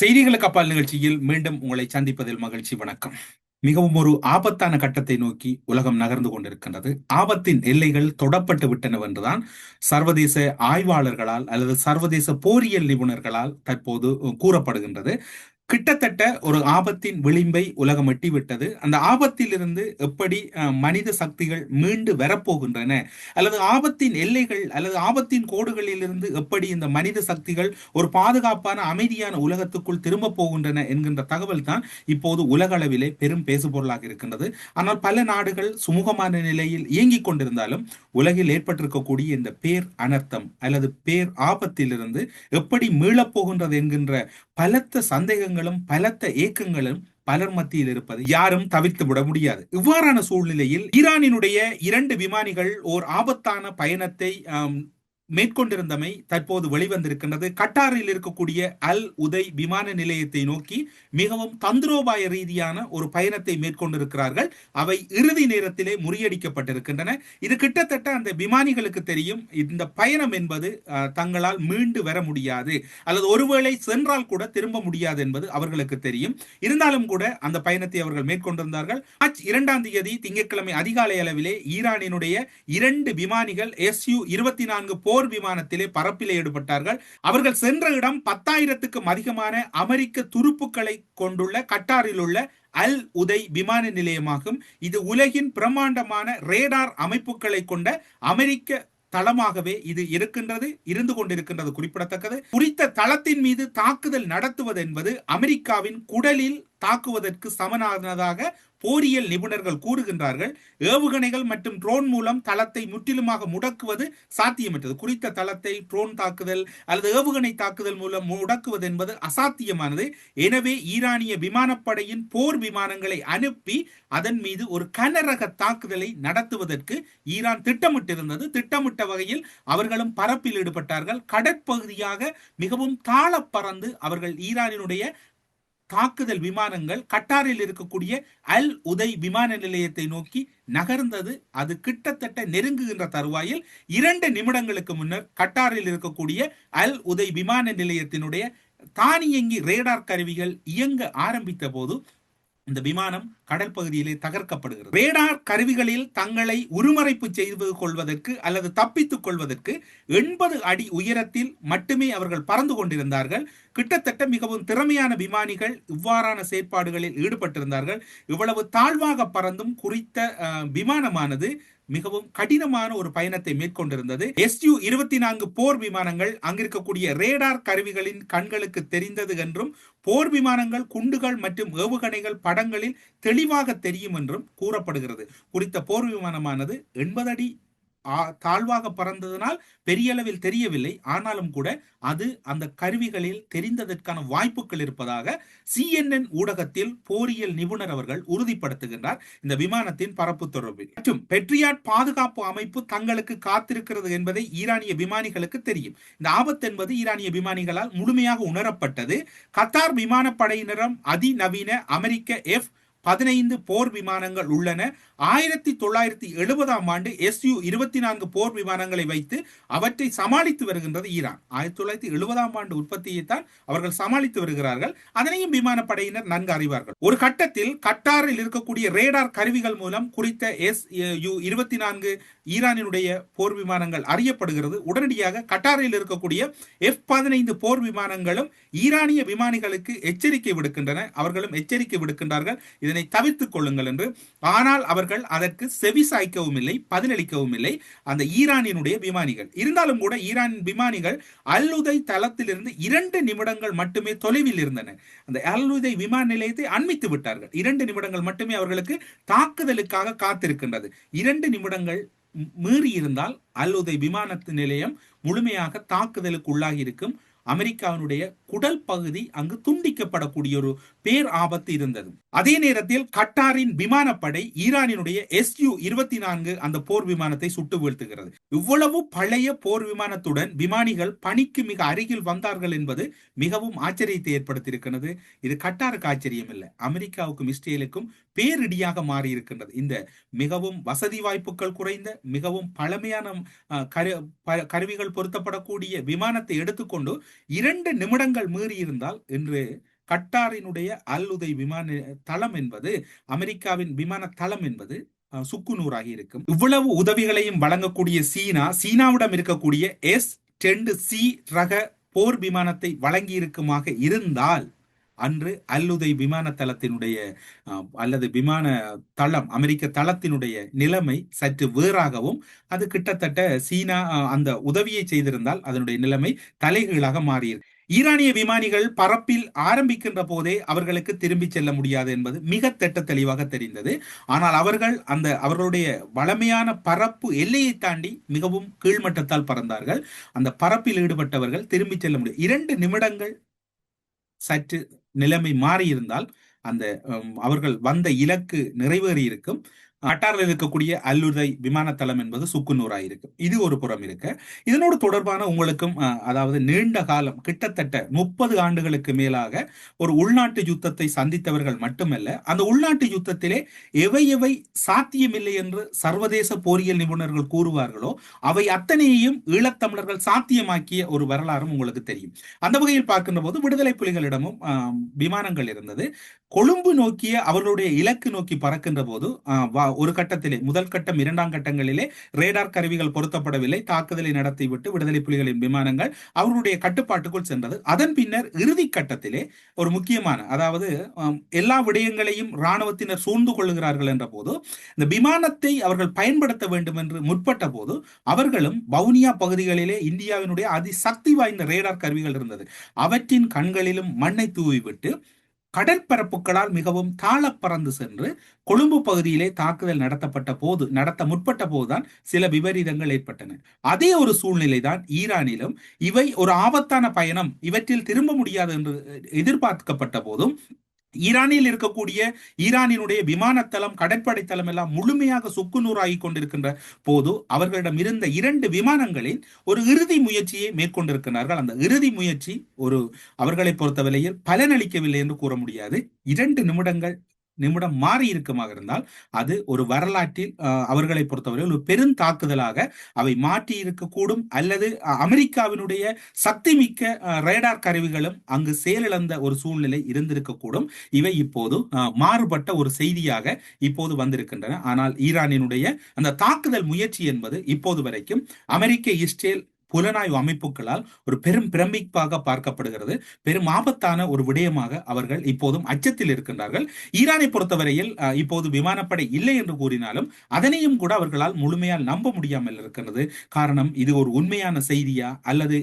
செய்திகளுக்கு அப்பால் நிகழ்ச்சியில் மீண்டும் உங்களை சந்திப்பதில் மகிழ்ச்சி. வணக்கம். மிகவும் ஒரு ஆபத்தான கட்டத்தை நோக்கி உலகம் நகர்ந்து கொண்டிருக்கின்றது. ஆபத்தின் எல்லைகள் தொடப்பட்டு விட்டனவென்றுதான் சர்வதேச ஆய்வாளர்களால் அல்லது சர்வதேச போரியல் நிபுணர்களால் தற்போது கூறப்படுகின்றது. கிட்டத்தட்ட ஒரு ஆபத்தின் விளிம்பை உலகம் எட்டிவிட்டது. அந்த ஆபத்திலிருந்து எப்படி மனித சக்திகள் மீண்டு வரப்போகின்றன, அல்லது ஆபத்தின் எல்லைகள் அல்லது ஆபத்தின் கோடுகளிலிருந்து எப்படி இந்த மனித சக்திகள் ஒரு பாதுகாப்பான அமைதியான உலகத்துக்குள் திரும்ப போகின்றன என்கின்ற தகவல் தான் இப்போது உலக அளவிலே பெரும் பேசுபொருளாக இருக்கின்றது. ஆனால் பல நாடுகள் சுமூகமான நிலையில் இயங்கிக் கொண்டிருந்தாலும் உலகில் ஏற்பட்டிருக்கக்கூடிய இந்த பேர் அனர்த்தம் அல்லது பேர் ஆபத்திலிருந்து எப்படி மீளப்போகின்றது என்கின்ற பலத்த சந்தேகங்களும் பலத்த ஏக்கங்களும் பலர் மத்தியில் இருப்பது யாரும் தவிர்த்து விட முடியாது. இவ்வாறான சூழ்நிலையில் ஈரானினுடைய 2 விமானிகள் ஓர் ஆபத்தான பயணத்தை மேற்கொண்டிருந்தமை தற்போது வெளிவந்திருக்கின்றது. கட்டாரில் இருக்கக்கூடிய அல் உதை விமான நிலையத்தை நோக்கி மிகவும் தந்திரோபாய ரீதியான ஒரு பயணத்தை மேற்கொண்டிருக்கிறார்கள். அவை இறுதி நேரத்திலே முறியடிக்கப்பட்டிருக்கின்றன. இது கிட்டத்தட்ட அந்த விமானிகளுக்கு தெரியும், இந்த பயணம் என்பது தங்களால் மீண்டு வர முடியாது, அல்லது ஒருவேளை சென்றால் கூட திரும்ப முடியாது என்பது அவர்களுக்கு தெரியும். இருந்தாலும் கூட அந்த பயணத்தை அவர்கள் மேற்கொண்டிருந்தார்கள். மார்ச் 2ஆம் தேதி திங்கட்கிழமை அதிகாலை அளவிலே ஈரானினுடைய 2 விமானிகள் SU-24 போர் விமானத்திலே பறப்பிலே ஈடுபட்டார்கள். அவர்கள் சென்ற இடம் 10,000க்கும் அதிகமான அமெரிக்க துருப்புக்களை கொண்டுள்ள கட்டாரில் உள்ள அல் உதை விமான நிலையமாகும். இது உலகின் பிரம்மாண்டமான ரேடார் அமைப்புகளை கொண்ட அமெரிக்க தளமாகவே இது இருந்து கொண்டிருக்கின்றது குறிப்பிடத்தக்கது. குறித்த தளத்தின் மீது தாக்குதல் நடத்துவது என்பது அமெரிக்காவின் குடலில் தாக்குவதற்கு சமனானதாக போரியல் நிபுணர்கள் கூறுகின்றார்கள். ஏவுகணைகள் மற்றும் ட்ரோன் மூலம் தளத்தை முற்றிலுமாக முடக்குவது சாத்தியமற்றது. குறித்த தளத்தை ட்ரோன் தாக்குதல் அல்லது ஏவுகணை தாக்குதல் மூலம் முடக்குவது என்பது அசாத்தியமானது. எனவே ஈரானிய விமானப்படையின் போர் விமானங்களை அனுப்பி அதன் மீது ஒரு கனரக தாக்குதலை நடத்துவதற்கு ஈரான் திட்டமிட்டிருந்தது. திட்டமிட்ட வகையில் அவர்களும் பறப்பில் ஈடுபட்டார்கள். கடற்பகுதியாக மிகவும் தாழ பறந்து அவர்கள் ஈரானினுடைய தாக்குதல் விமானங்கள் கட்டாரில் இருக்கக்கூடிய அல் உதை விமான நிலையத்தை நோக்கி நகர்ந்தது. அது கிட்டத்தட்ட நெருங்குகின்ற தருவாயில் 2 நிமிடங்களுக்கு முன்னர் கட்டாரில் இருக்கக்கூடிய அல் உதை விமான நிலையத்தினுடைய தானியங்கி ரேடார் கருவிகள் இயங்க ஆரம்பித்த போது இந்த விமானம் கடல் பகுதியிலே தகர்க்கப்படுகிறது. ரேடார் கருவிகளில் தங்களை உருமறைப்பு செய்து கொள்வதற்கு அல்லது தப்பித்துக் கொள்வதற்கு 80 அடி உயரத்தில் மட்டுமே அவர்கள் பறந்து கொண்டிருந்தார்கள். கிட்டத்தட்ட மிகவும் திறமையான விமானிகள் இவ்வாறான செயற்பாடுகளில் ஈடுபட்டிருந்தார்கள். இவ்வளவு தாழ்வாக பறந்தும் குறித்த விமானமானது மிகவும் கடினமான ஒரு பயணத்தை மேற்கொண்டிருந்தது. SU-24 போர் விமானங்கள் அங்கிருக்கக்கூடிய ரேடார் கருவிகளின் கண்களுக்கு தெரிந்தது என்றும், போர் விமானங்கள் குண்டுகள் மற்றும் ஏவுகணைகள் படங்களில் தெளிவாக தெரியும் என்றும் கூறப்படுகிறது. குறித்த போர் விமானமானது 80 அடி தாழ்வாக பறந்ததனால் பெரிய அளவில் தெரியவில்லை. ஆனாலும் கூட அது அந்த கருவிகளில் தெரிந்ததற்கான வாய்ப்புகள் இருப்பதாக CNN ஊடகத்தில் போரியல் நிபுணர் அவர்கள் உறுதிப்படுத்துகின்றார். இந்த விமானத்தின் பறப்பு தொடர்பில் மற்றும் பெட்ரியாட் பாதுகாப்பு அமைப்பு தங்களுக்கு காத்திருக்கிறது என்பதை ஈரானிய விமானிகளுக்கு தெரியும். இந்த ஆபத்து என்பது ஈரானிய விமானிகளால் முழுமையாக உணரப்பட்டது. கத்தார் விமானப்படையினரும் அதிநவீன அமெரிக்க F-15 போர் விமானங்கள் உள்ளன. 1970ஆம் ஆண்டு SU-24 போர் விமானங்களை வைத்து அவற்றை சமாளித்து வருகின்றது ஈரான். 1970ஆம் ஆண்டு உற்பத்தியை தான் அவர்கள் சமாளித்து வருகிறார்கள். அதனையும் விமானப்படையினர் நன்கு அறிவார்கள். ஒரு கட்டத்தில் கட்டாரில் இருக்கக்கூடிய ரேடார் கருவிகள் மூலம் குறித்த SU-24 ஈரானினுடைய போர் விமானங்கள் அறியப்படுகிறது. உடனடியாக கட்டாரில் இருக்கக்கூடிய F-15 போர் விமானங்களும் ஈரானிய விமானிகளுக்கு எச்சரிக்கை விடுக்கின்றன. அவர்களும் எச்சரிக்கை விடுக்கின்றார்கள், இதனை தவிர்த்துக் கொள்ளுங்கள் என்று. ஆனால் அவர்கள் அதற்கு செவி சாய்க்கவும் இல்லை, பதிலளிக்கவும் இல்லை அந்த ஈரானினுடைய விமானிகள். இருந்தாலும் கூட ஈரான் விமானிகள் அல்-உதை தளத்திலிருந்து 2 நிமிடங்கள் மட்டுமே தொலைவில் இருந்தன. அந்த அல்-உதை விமான நிலையத்தை அண்மித்து விட்டார்கள். 2 நிமிடங்கள் மட்டுமே அவர்களுக்கு தாக்குதலுக்காக காத்திருக்கின்றது. 2 நிமிடங்கள் மீறி இருந்தால் அல்-உதை விமான நிலையம் முழுமையாக தாக்குதலுக்கு உள்ளாகி இருக்கும். அமெரிக்காவினுடைய குடல் பகுதி அங்கு துண்டிக்கப்படக்கூடிய ஒரு பேர் ஆபத்து இருந்தது. அதே நேரத்தில் கட்டாரின் விமானப்படை ஈரானினுடைய SU-24 அந்த போர் விமானத்தை சுட்டு வீழ்த்துகிறது. இவ்வளவு பழைய போர் விமானத்துடன் விமானிகள் பணிக்கு மிக அருகில் வந்தார்கள் என்பது மிகவும் ஆச்சரியத்தை ஏற்படுத்தியிருக்கிறது. இது கட்டாருக்கு ஆச்சரியம் இல்லை, அமெரிக்காவுக்கும் இஸ்ரேலுக்கும் பேரிடியாக மாறி இருக்கின்றது. இந்த மிகவும் வசதி வாய்ப்புகள் குறைந்த மிகவும் பழமையான கருவிகள் பொருத்தப்படக்கூடிய விமானத்தை எடுத்துக்கொண்டு 2 நிமிடங்கள் மீறி இருந்தால் இன்று கட்டாரினுடைய அல் உதை விமான தளம் என்பது, அமெரிக்காவின் விமான தளம் என்பது சுக்குநூறாகி இருக்கும். இவ்வளவு உதவிகளையும் வழங்கக்கூடிய சீனாவிடம் இருக்கக்கூடிய S-10C ரக போர் விமானத்தை வழங்கி இருக்குமாக இருந்தால் அன்று அல்லுதை விமான தளத்தினுடைய அல்லது விமான தளம் அமெரிக்க தளத்தினுடைய நிலைமை சற்று வேறாகவும், அது கிட்டத்தட்ட சீனா அந்த உதவியை செய்திருந்தால் அதனுடைய நிலைமை தலைகீழாக மாறியிருக்கு. ஈரானிய விமானிகள் பறப்பில் ஆரம்பிக்கின்ற போதே அவர்களுக்கு திரும்பி செல்ல முடியாது என்பது மிக திட்ட தெளிவாக தெரிந்தது. ஆனால் அவர்களுடைய வளமையான பறப்பு எல்லையை தாண்டி மிகவும் கீழ்மட்டத்தால் பறந்தார்கள். அந்த பறப்பில் ஈடுபட்டவர்கள் திரும்பி செல்ல முடியும். 2 நிமிடங்கள் சற்று நிலைமை மாறியிருந்தால் அந்த அவர்கள் வந்த இலக்கு நிறைவேறி இருக்கும். கட்டாரில் இருக்கக்கூடிய அல்லுதை விமான தளம் என்பது சுக்குநூறாயிருக்கும். இது ஒரு புறம் இருக்க, இதனோடு தொடர்பான உங்களுக்கும் அதாவது நீண்ட காலம் கிட்டத்தட்ட 30 ஆண்டுகளுக்கு மேலாக ஒரு உள்நாட்டு யுத்தத்தை சந்தித்தவர்கள் மட்டுமல்ல, அந்த உள்நாட்டு யுத்தத்திலே எவை சாத்தியமில்லை என்று சர்வதேச போரியல் நிபுணர்கள் கூறுவார்களோ அவை அத்தனையையும் ஈழத்தமிழர்கள் சாத்தியமாக்கிய ஒரு வரலாறும் உங்களுக்கு தெரியும். அந்த வகையில் பார்க்கின்ற போது விடுதலை புலிகளிடமும் விமானங்கள் இருந்தது. கொழும்பு நோக்கிய அவர்களுடைய இலக்கு நோக்கி பறக்கின்ற போது ஒரு கட்டத்திலே, முதல் கட்டம் 2ஆம் கட்டங்களிலே ரேடார் கருவிகள் பொருத்தப்படவில்லை. தாக்குதலை நடத்திவிட்டு விடுதலை புலிகளின் விமானங்கள் அவர்களுடைய கட்டுப்பாட்டுக்குள் சென்றது. அதன் பின்னர் இறுதி கட்டத்திலே ஒரு முக்கியமான, அதாவது எல்லா விடயங்களையும் இராணுவத்தினர் சூழ்ந்து கொள்ளுகிறார்கள் என்ற போது இந்த விமானத்தை அவர்கள் பயன்படுத்த வேண்டும் என்று முற்பட்ட போது அவர்களும் வவுனியா பகுதிகளிலே இந்தியாவினுடைய அதிசக்தி வாய்ந்த ரேடார் கருவிகள் இருந்தது. அவற்றின் கண்களிலும் மண்ணை தூவிவிட்டு கடற்பரப்புகளால் மிகவும் தாழ பறந்து சென்று கொழும்பு பகுதியிலே தாக்குதல் நடத்த முற்பட்ட போதுதான் சில விபரீதங்கள் ஏற்பட்டன. அதே ஒரு சூழ்நிலை தான் ஈரானிலும். இவை ஒரு ஆபத்தான பயணம், இவற்றில் திரும்ப முடியாது என்று எதிர்பார்க்கப்பட்ட போதும் ஈரானில் இருக்கக்கூடிய ஈரானினுடைய விமானத்தளம், கடற்படை தளம் எல்லாம் முழுமையாக சுக்குநூறாகி கொண்டிருக்கின்ற போது அவர்களிடம் இருந்த 2 விமானங்களில் ஒரு இறுதி முயற்சியை மேற்கொண்டிருக்கிறார்கள். அந்த இறுதி முயற்சி அவர்களை பொறுத்தவரையில் பலனளிக்கவில்லை என்று கூற முடியாது. 2 நிமிடம் மாறி இருக்குமாக இருந்தால் அது ஒரு வரலாற்றில் அவர்களை பொறுத்தவரை ஒரு பெருந்தாக்குதலாக அவை மாற்றி இருக்கக்கூடும். அல்லது அமெரிக்காவினுடைய சக்தி மிக்க ரேடார் கருவிகளும் அங்கு செயலிழந்த ஒரு சூழ்நிலை இருந்திருக்கக்கூடும். இவை இப்போது மாறுபட்ட ஒரு செய்தியாக இப்போது வந்திருக்கின்றன. ஆனால் ஈரானினுடைய அந்த தாக்குதல் முயற்சி என்பது இப்போது வரைக்கும் அமெரிக்க, இஸ்ரேல் புலனாய்வு அமைப்புகளால் ஒரு பெரும் பிரமிப்பாக பார்க்கப்படுகிறது. பெரும் ஆபத்தான ஒரு விடயமாக அவர்கள் இப்போதும் அச்சத்தில் இருக்கின்றார்கள். ஈரானை பொறுத்தவரையில் இப்போது விமானப்படை இல்லை என்று கூறினாலும் அதனையும் கூட அவர்களால் முழுமையால் நம்ப முடியாமல் இருக்கிறது. காரணம், இது ஒரு உண்மையான செய்தியா அல்லது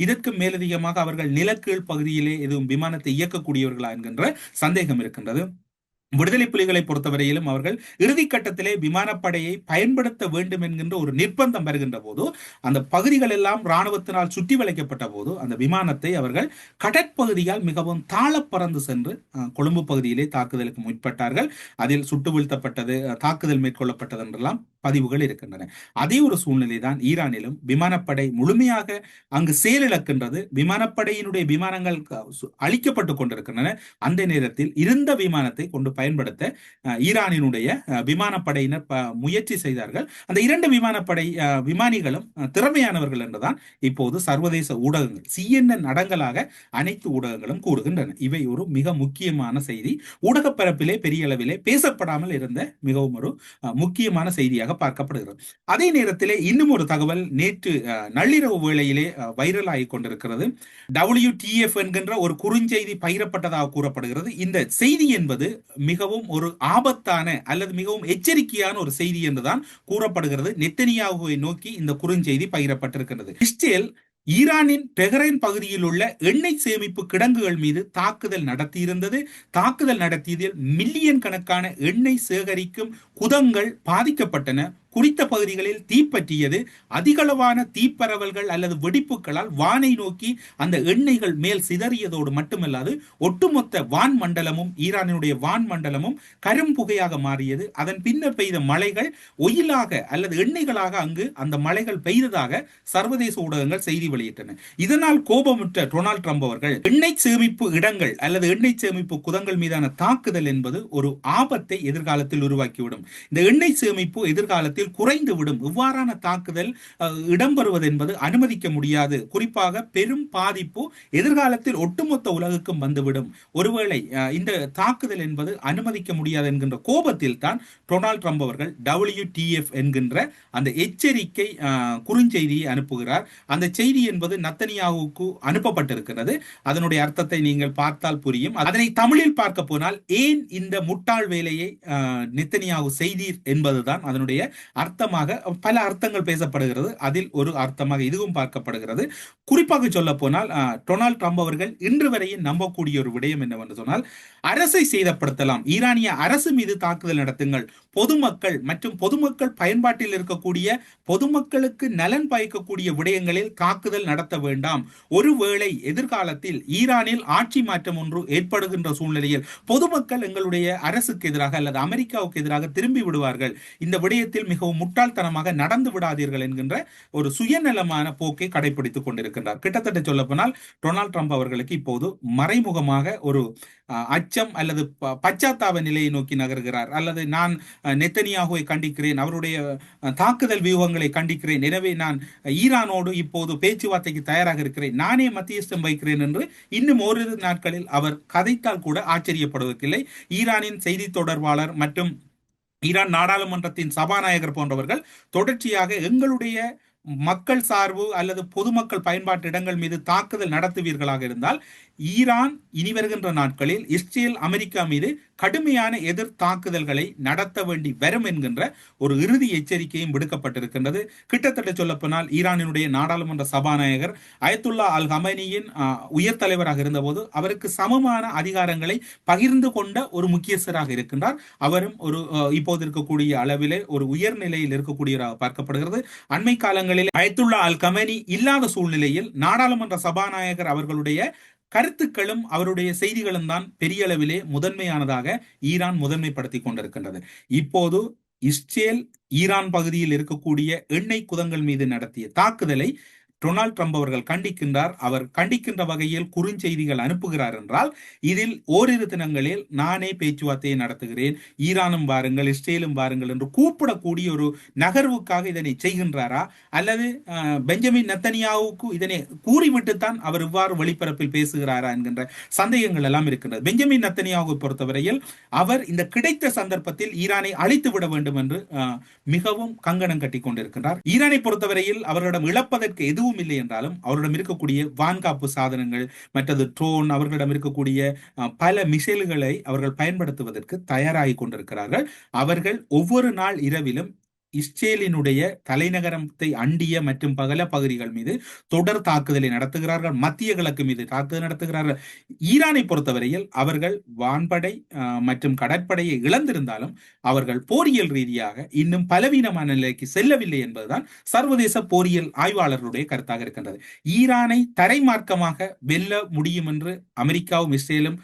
இதற்கு மேலதிகமாக அவர்கள் நிலக்கீழ் பகுதியிலே எதுவும் விமானத்தை இயக்கக்கூடியவர்களா என்கின்ற சந்தேகம் இருக்கின்றது. விடுதலை புலிகளை பொறுத்தவரையிலும் அவர்கள் இறுதிக்கட்டத்திலே விமானப்படையை பயன்படுத்த வேண்டும் என்கின்ற ஒரு நிர்பந்தம் வருகின்ற போது, அந்த பகுதிகள் எல்லாம் இராணுவத்தினால் சுற்றி வளைக்கப்பட்ட போது அந்த விமானத்தை அவர்கள் கடற்பகுதியால் மிகவும் தாழ பறந்து சென்று கொழும்பு பகுதியிலே தாக்குதலுக்கு முற்பட்டார்கள். அதில் சுட்டு வீழ்த்தப்பட்டது, தாக்குதல் மேற்கொள்ளப்பட்டது என்றெல்லாம் பதிவுகள் இருக்கின்றன. அதே ஒரு சூழ்நிலை தான் ஈரானிலும். விமானப்படை முழுமையாக அங்கு செயலிழக்கின்றது. விமானப்படையினுடைய விமானங்கள் அழிக்கப்பட்டு கொண்டிருக்கின்றன. அந்த நேரத்தில் இருந்த விமானத்தை கொண்டு பயன்படுத்த ஈரானினுடைய விமானப்படையினர் முயற்சி செய்தார்கள். அந்த 2 விமானிகளும் திறமையானவர்கள் என்றுதான் இப்போது சர்வதேச ஊடகங்கள், CNN அடங்கலாக அனைத்து ஊடகங்களும் கூறுகின்றன. இவை ஒரு மிக முக்கியமான செய்தி. ஊடகப்பரப்பிலே பெரிய அளவிலே பேசப்படாமல் இருந்த மிகவும் ஒரு முக்கியமான செய்தியாக பார்க்கப்படுகிறது. அதே நேரத்திலே இன்னும் ஒரு தகவல் நேற்று நள்ளிரவு வேளையிலே வைரல் ஆகிக் கொண்டிருக்கிறது. WTF என்கின்ற ஒரு குறுஞ்செய்தி பகிரப்பட்டதாக கூறப்படுகிறது. இந்த செய்தி என்பது மிகவும் ஒரு ஆபத்தான அல்லது மிகவும் எச்சரிக்கையான ஒரு செய்தி என்றுதான் கூறப்படுகிறது. நெத்தனியாகுவை நோக்கி இந்த குறுஞ்செய்தி பகிரப்பட்டிருக்கிறது. இஸ்ரேல் ஈரானின் டெஹ்ரான் பகுதியில் உள்ள எண்ணெய் சேமிப்பு கிடங்குகள் மீது தாக்குதல் நடத்தியிருந்தது. தாக்குதல் நடத்தியதில் மில்லியன் கணக்கான எண்ணெய் சேகரிக்கும் குதங்கள் பாதிக்கப்பட்டன. குறித்த பகுதிகளில் தீப்பற்றியது. அதிகளவான தீப்பரவல்கள் அல்லது வெடிப்புகளால் வானை நோக்கி அந்த எண்ணெய்கள் மேல் சிதறியதோடு மட்டுமல்லாது ஒட்டுமொத்த வான் மண்டலமும், ஈரானுடைய வான் மண்டலமும் கரும்புகையாக மாறியது. அதன் பின்னர் பெய்த மழைகள் ஒயிலாக அல்லது எண்ணெய்களாக அங்கு அந்த மழைகள் பெய்ததாக சர்வதேச ஊடகங்கள் செய்தி வெளியிட்டன. இதனால் கோபமுற்ற டொனால்ட் ட்ரம்ப் அவர்கள் எண்ணெய் சேமிப்பு இடங்கள் அல்லது எண்ணெய் சேமிப்பு குதங்கள் மீதான தாக்குதல் என்பது ஒரு ஆபத்தை எதிர்காலத்தில் உருவாக்கிவிடும். இந்த எண்ணெய் சேமிப்பு எதிர்காலத்தில் எதிர்காலத்தில் குறைந்துவிடும். இவ்வாறான தாக்குதல் இடம்பெறுவது என்பது அனுமதிக்க முடியாது. குறிப்பாக பெரும் பாதிப்பு எதிர்காலத்தில் ஒட்டுமொத்த உலகுக்கும் வந்துவிடும். ஒருவேளை இந்த தாக்குதல் என்பது அனுமதிக்க முடியாது என்கின்ற கோபத்தில் தான் டொனால்ட் ட்ரம்ப் அவர்கள் WTF என்கின்ற அந்த எச்சரிக்கை குறுஞ்செய்தியை அனுப்புகிறார். அந்த செய்தி என்பது நத்தனியாவுக்கு அனுப்பப்பட்டிருக்கிறது. அதனுடைய அர்த்தத்தை நீங்கள் பார்த்தால் புரியும். அதனை தமிழில் பார்க்க போனால் ஏன் இந்த முட்டாள் வேலையை நெத்தனியாகு செய்தீர் என்பதுதான் அதனுடைய அர்த்தமாக பல அர்த்தங்கள் பேசப்படுகிறது. அதில் ஒரு அர்த்தமாக இதுவும் பார்க்கப்படுகிறது. குறிப்பாக சொல்ல போனால் டொனால்ட் ட்ரம்ப் அவர்கள் இன்று வரையும் நம்பக்கூடிய ஒரு விடயம் என்னவென்று சொன்னால், அரசை சேதப்படுத்தலாம், ஈரானிய அரசு மீது தாக்குதல் நடத்துங்கள், பொதுமக்கள் மற்றும் பொதுமக்கள் பயன்பாட்டில் இருக்கக்கூடிய பொதுமக்களுக்கு நலன் பயக்கக்கூடிய விடயங்களில் தாக்குதல் நடத்த வேண்டாம். ஒருவேளை எதிர்காலத்தில் ஈரானில் ஆட்சி மாற்றம் ஒன்று ஏற்படுகின்ற சூழ்நிலையில் பொதுமக்கள் எங்களுடைய அரசுக்கு எதிராக அல்லது அமெரிக்காவுக்கு எதிராக திரும்பி விடுவார்கள். இந்த விடயத்தில் மிகவும் முட்டாள்தனமாக நடந்து விடாதீர்கள் என்கின்ற ஒரு சுயநலமான போக்கை கடைபிடித்துக் கொண்டிருக்கின்றார். கிட்டத்தட்ட சொல்ல போனால் டொனால்ட் ட்ரம்ப் அவர்களுக்கு இப்போது மறைமுகமாக ஒரு அச்சம் அல்லது பச்சாத்தாப நிலையை நோக்கி நகர்கிறார். அல்லது நான் நெத்தனியாகுவை கண்டிக்கிறேன், அவருடைய தாக்குதல் வியூகங்களை கண்டிக்கிறேன், எனவே நான் ஈரானோடு இப்போது பேச்சுவார்த்தைக்கு தயாராக இருக்கிறேன், நானே மத்தியஸ்தம் வைக்கிறேன் என்று இன்னும் ஓரிரு நாட்களில் அவர் கதைத்தால் கூட ஆச்சரியப்படுவதில்லை. ஈரானின் செய்தி தொடர்பாளர் மற்றும் ஈரான் நாடாளுமன்றத்தின் சபாநாயகர் போன்றவர்கள் தொடர்ச்சியாக எங்களுடைய மக்கள் சார்பு அல்லது பொதுமக்கள் பயன்பாட்டு இடங்கள் மீது தாக்குதல் நடத்துவீர்களாக இருந்தால் ஈரான் இனி வருகின்ற நாட்களில் இஸ்ரேல் அமெரிக்கா மீது கடுமையான எதிர் தாக்குதல்களை நடத்த வேண்டி வரும் என்கின்ற ஒரு இறுதி எச்சரிக்கையும் விடுக்கப்பட்டிருக்கின்றது. கிட்டத்தட்ட சொல்லப்போனால் ஈரானினுடைய நாடாளுமன்ற சபாநாயகர் அயத்துல்லா அல் ஹமைனியின் உயர் தலைவராக இருந்தபோது அவருக்கு சமமான அதிகாரங்களை பகிர்ந்து கொண்ட ஒரு முக்கியஸ்தராக இருக்கின்றார். அவரும் ஒரு இப்போது இருக்கக்கூடிய அளவிலே ஒரு உயர்நிலையில் இருக்கக்கூடியவராக பார்க்கப்படுகிறது. அண்மை காலங்களில் அயத்துல்லா அல் ஹமைனி இல்லாத சூழ்நிலையில் நாடாளுமன்ற சபாநாயகர் அவர்களுடைய கருத்துக்களும் அவருடைய செய்திகளும் தான் பெரிய அளவிலே முதன்மையானதாக ஈரான் முதன்மைப்படுத்திக் கொண்டிருக்கின்றது. இப்போது இஸ்ரேல் ஈரான் பகுதியில் இருக்கக்கூடிய எண்ணெய் குதங்கள் மீது நடத்திய தாக்குதலை டொனால்ட் ட்ரம்ப் அவர்கள் கண்டிக்கின்றார். அவர் கண்டிக்கின்ற வகையில் குறுஞ்செய்திகள் அனுப்புகிறார் என்றால் இதில் ஓரிரு தினங்களில் நானே பேச்சுவார்த்தையை நடத்துகிறேன், ஈரானும் வாருங்கள் இஸ்ரேலும் வாருங்கள் என்று கூப்பிடக்கூடிய ஒரு நகர்வுக்காக இதனை செய்கின்றாரா, அல்லது பெஞ்சமின் நெத்தனியாவுக்கு இதனை கூறிவிட்டுத்தான் அவர் இவ்வாறு வெளிப்பரப்பில் பேசுகிறாரா என்கின்ற சந்தேகங்கள் எல்லாம் இருக்கின்றது. பெஞ்சமின் நெத்தனியாவை பொறுத்தவரையில் அவர் இந்த கிடைத்த சந்தர்ப்பத்தில் ஈரானை அழித்து விட வேண்டும் என்று மிகவும் கங்கணம் கட்டி கொண்டிருக்கின்றார். ஈரானை பொறுத்தவரையில் அவர்களிடம் இழப்பதற்கு எதுவும் இல்லை என்றாலும் அவரிடம் இருக்கக்கூடிய வான்காப்பு சாதனங்கள், மற்றது ட்ரோன், அவர்களிடம் இருக்கக்கூடிய பல மிசைல்களை அவர்கள் பயன்படுத்துவதற்கு தயாராகி கொண்டிருக்கிறார்கள். அவர்கள் ஒவ்வொரு நாள் இரவிலும் இஸ்ரேலினுடைய தலைநகரத்தை அண்டிய மற்றும் பகல பகுதிகள் மீது தொடர் தாக்குதலை நடத்துகிறார்கள். மத்திய கிழக்கு மீது தாக்குதல் நடத்துகிறார்கள். ஈரானை பொறுத்தவரையில் அவர்கள் வான்படை மற்றும் கடற்படையை இழந்திருந்தாலும் அவர்கள் போரியல் ரீதியாக இன்னும் பலவீனமான நிலைக்கு செல்லவில்லை என்பதுதான் சர்வதேச போரியல் ஆய்வாளர்களுடைய கருத்தாக இருக்கின்றது. ஈரானை தரைமார்க்கமாக வெல்ல முடியும் என்று அமெரிக்காவும் இஸ்ரேலும்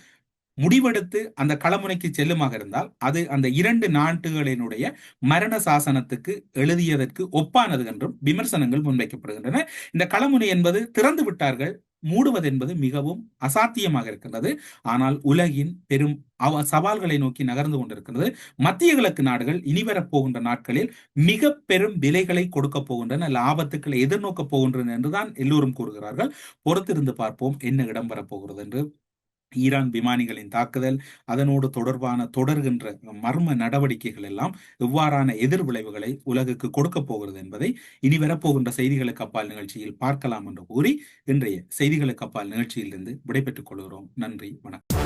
முடிவெடுத்து அந்த களமுனைக்கு செல்லுமாக இருந்தால் அது அந்த இரண்டு நாடுகளினுடைய மரண சாசனத்துக்கு எழுதியதற்கு ஒப்பானது என்றும் விமர்சனங்கள் முன்வைக்கப்படுகின்றன. இந்த களமுனை என்பது திறந்து விட்டார்கள், மூடுவது என்பது மிகவும் அசாத்தியமாக இருக்கின்றது. ஆனால் உலகின் பெரும் சவால்களை நோக்கி நகர்ந்து கொண்டிருக்கிறது. மத்திய கிழக்கு நாடுகள் இனிவரப்போகின்ற நாட்களில் மிக பெரும் விலைகளை கொடுக்க போகின்றன, லாபத்துக்களை எதிர்நோக்க போகின்றன என்றுதான் எல்லோரும் கூறுகிறார்கள். பொறுத்திருந்து பார்ப்போம் என்ன இடம் வரப்போகிறது என்று. ஈரான் விமானிகளின் தாக்குதல், அதனோடு தொடர்கின்ற மர்ம நடவடிக்கைகள் எல்லாம் எவ்வாறான எதிர் விளைவுகளை உலகுக்கு கொடுக்க போகிறது என்பதை இனி வரப்போகின்ற செய்திகளுக்கு அப்பால் நிகழ்ச்சியில் பார்க்கலாம் என்று கூறி இன்றைய செய்திகளுக்கு அப்பால் நிகழ்ச்சியிலிருந்து விடைபெற்றுக் கொள்கிறோம். நன்றி, வணக்கம்.